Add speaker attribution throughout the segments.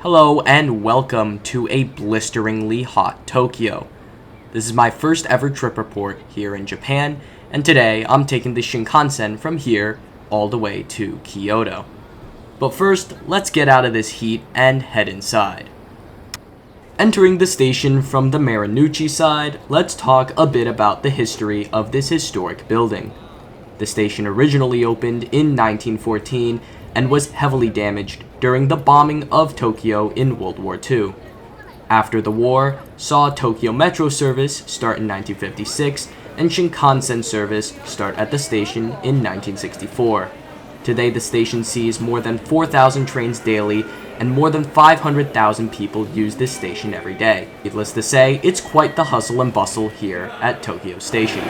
Speaker 1: Hello and welcome to a blisteringly hot Tokyo. This is my first ever trip report here in Japan, and today I'm taking the Shinkansen from here all the way to Kyoto. But first, let's get out of this heat and head inside. Entering the station from the Marunouchi side, let's talk a bit about the history of this historic building. The station originally opened in 1914 and was heavily damaged during the bombing of Tokyo in World War II. After the war, saw Tokyo Metro service start in 1956 and Shinkansen service start at the station in 1964. Today the station sees more than 4,000 trains daily and more than 500,000 people use this station every day. Needless to say, it's quite the hustle and bustle here at Tokyo Station.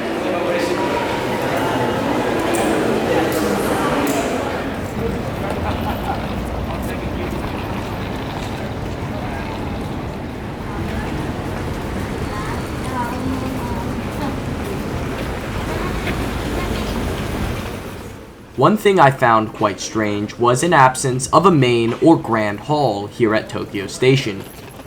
Speaker 1: One thing I found quite strange was an absence of a main or grand hall here at Tokyo Station.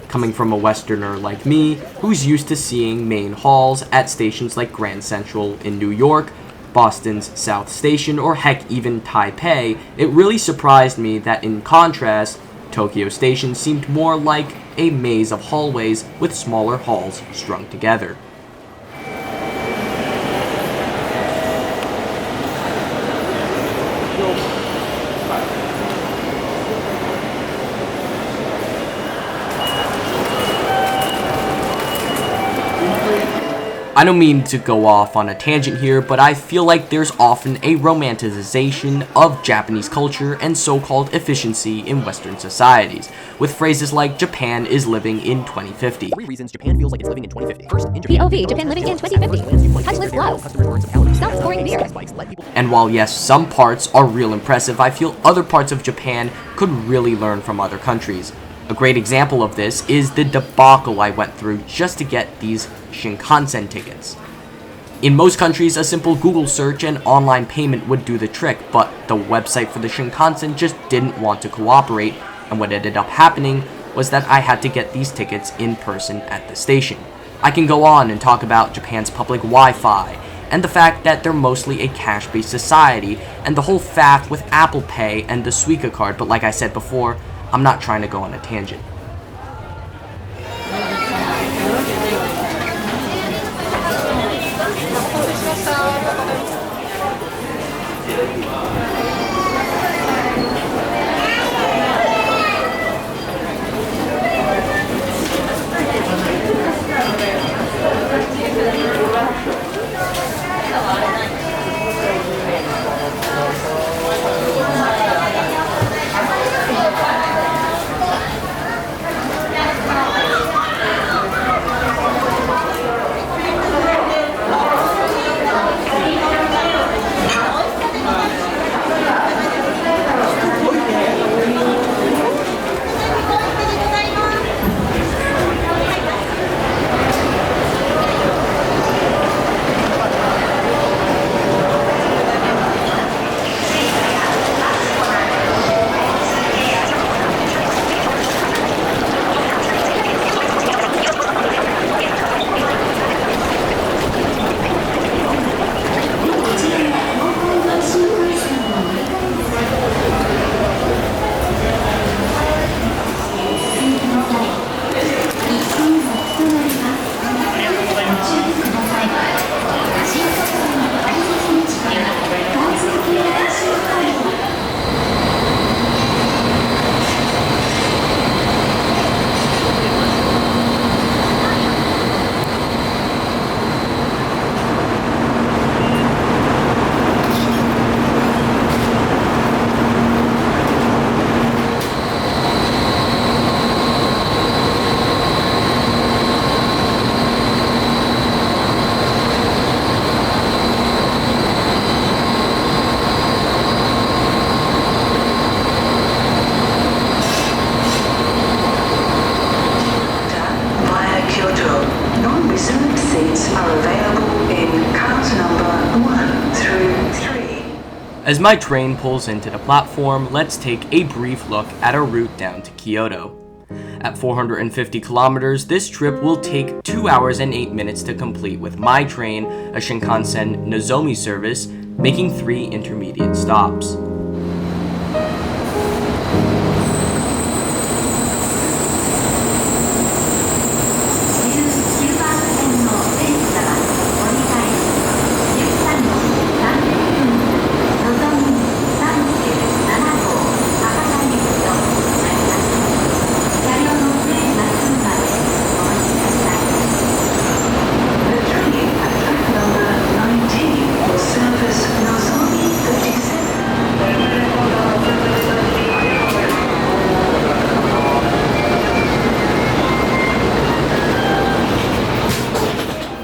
Speaker 1: Coming from a Westerner like me, who's used to seeing main halls at stations like Grand Central in New York, Boston's South Station, or heck even Taipei, it really surprised me that in contrast, Tokyo Station seemed more like a maze of hallways with smaller halls strung together. I don't mean to go off on a tangent here, but I feel like there's often a romanticization of Japanese culture and so-called efficiency in Western societies, with phrases like Japan is living in 2050.
Speaker 2: 3 reasons Japan feels like it's living in 2050. First, in Japan,
Speaker 3: POV, Japan living in 2050. Touchless gloves. Stop pouring beer.
Speaker 1: And while yes, some parts are real impressive, I feel other parts of Japan could really learn from other countries. A great example of this is the debacle I went through just to get these Shinkansen tickets. In most countries, a simple Google search and online payment would do the trick, but the website for the Shinkansen just didn't want to cooperate, and what ended up happening was that I had to get these tickets in person at the station. I can go on and talk about Japan's public Wi-Fi, and the fact that they're mostly a cash-based society, and the whole faff with Apple Pay and the Suica card, but like I said before, I'm not trying to go on a tangent. As my train pulls into the platform, let's take a brief look at our route down to Kyoto. At 450 kilometers, this trip will take 2 hours and 8 minutes to complete with my train, a Shinkansen Nozomi service, making 3 intermediate stops.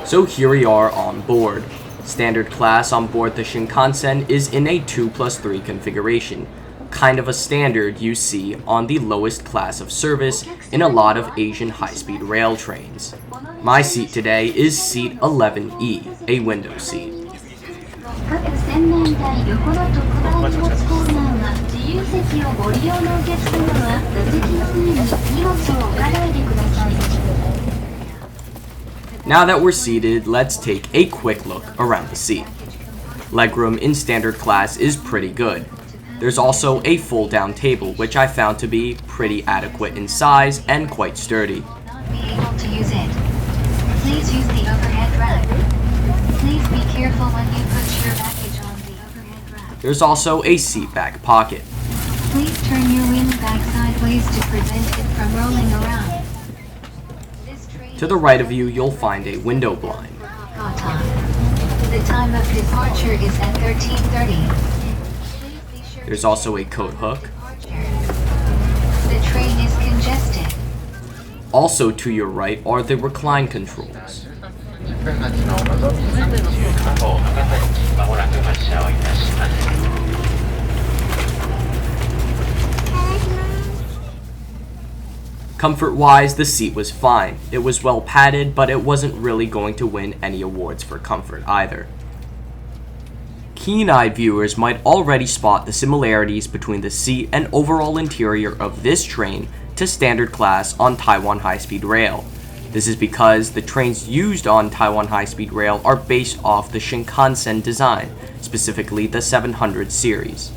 Speaker 1: So here we are on board. Standard class on board the Shinkansen is in a 2+3 configuration, kind of a standard you see on the lowest class of service in a lot of Asian high-speed rail trains. My seat today is seat 11E, a window seat. Now that we're seated, let's take a quick look around the seat. Legroom in standard class is pretty good. There's also a fold-down table, which I found to be pretty adequate in size and quite sturdy.
Speaker 4: Please use the overhead rack. Please be careful when you put your package on the overhead rack.
Speaker 1: There's also a seat back pocket.
Speaker 4: Please turn your wind back sideways to prevent it from rolling around.
Speaker 1: To the right of you, you'll find a window blind.
Speaker 4: The time of departure is at 13:30.
Speaker 1: There's also a coat hook.
Speaker 4: The train is congested.
Speaker 1: Also to your right are the recline controls. Comfort-wise, the seat was fine. It was well padded, but it wasn't really going to win any awards for comfort either. Keen-eyed viewers might already spot the similarities between the seat and overall interior of this train to standard class on Taiwan high-speed rail. This is because the trains used on Taiwan high-speed rail are based off the Shinkansen design, specifically the 700 series.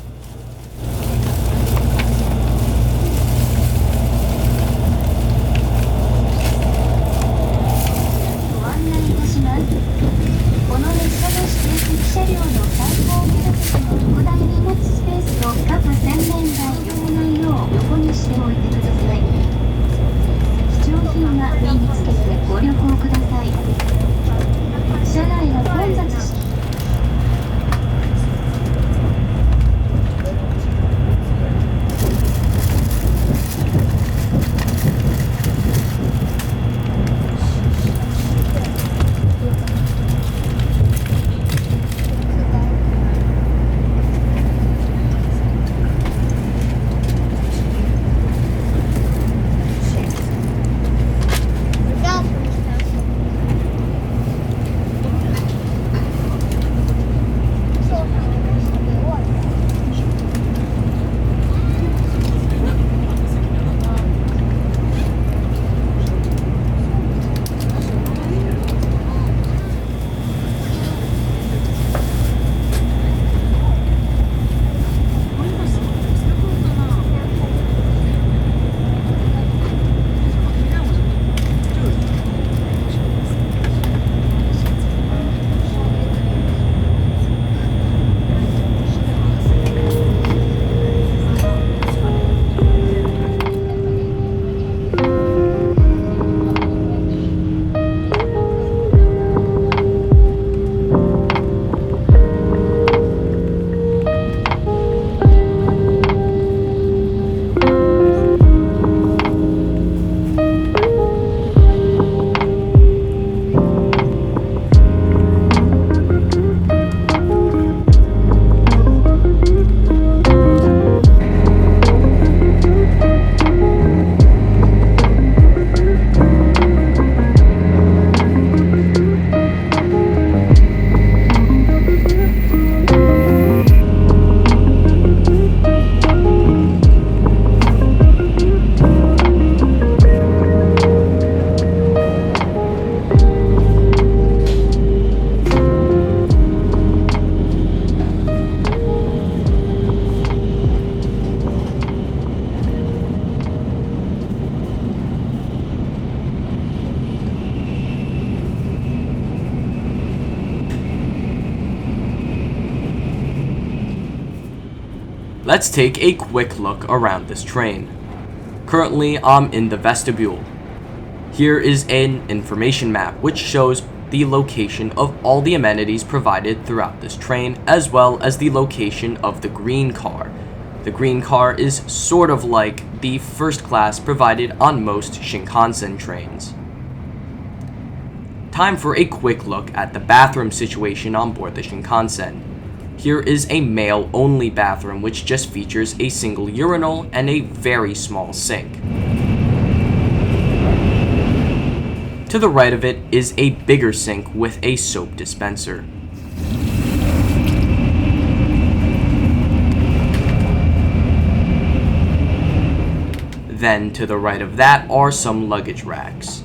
Speaker 1: Let's take a quick look around this train. Currently, I'm in the vestibule. Here is an information map which shows the location of all the amenities provided throughout this train, as well as the location of the green car. The green car is sort of like the first class provided on most Shinkansen trains. Time for a quick look at the bathroom situation on board the Shinkansen. Here is a male-only bathroom which just features a single urinal and a very small sink. To the right of it is a bigger sink with a soap dispenser. Then to the right of that are some luggage racks.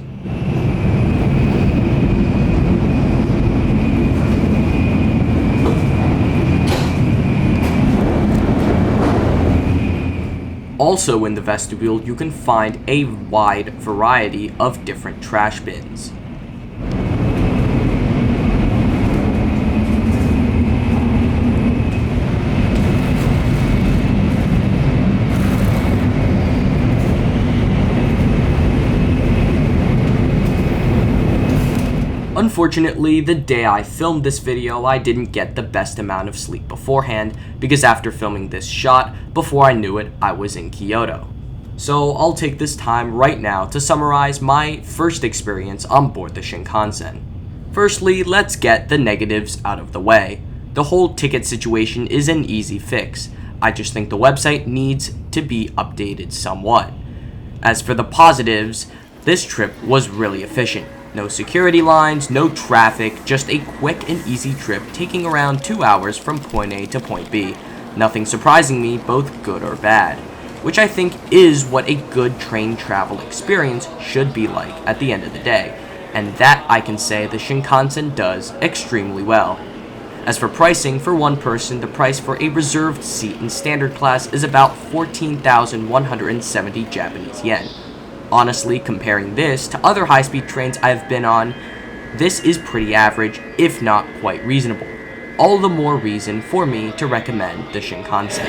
Speaker 1: Also in the vestibule, you can find a wide variety of different trash bins. Unfortunately, the day I filmed this video, I didn't get the best amount of sleep beforehand, because after filming this shot, before I knew it, I was in Kyoto. So I'll take this time right now to summarize my first experience on board the Shinkansen. Firstly, let's get the negatives out of the way. The whole ticket situation is an easy fix. I just think the website needs to be updated somewhat. As for the positives, this trip was really efficient. No security lines, no traffic, just a quick and easy trip taking around 2 hours from point A to point B. Nothing surprising me, both good or bad. Which I think is what a good train travel experience should be like at the end of the day. And that I can say the Shinkansen does extremely well. As for pricing, for one person, the price for a reserved seat in standard class is about 14,170 Japanese yen. Honestly, comparing this to other high-speed trains I've been on, this is pretty average, if not quite reasonable. All the more reason for me to recommend the Shinkansen.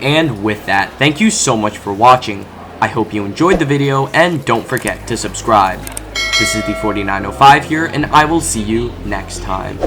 Speaker 1: And with that, thank you so much for watching. I hope you enjoyed the video, and don't forget to subscribe. This is the 4905 here, and I will see you next time.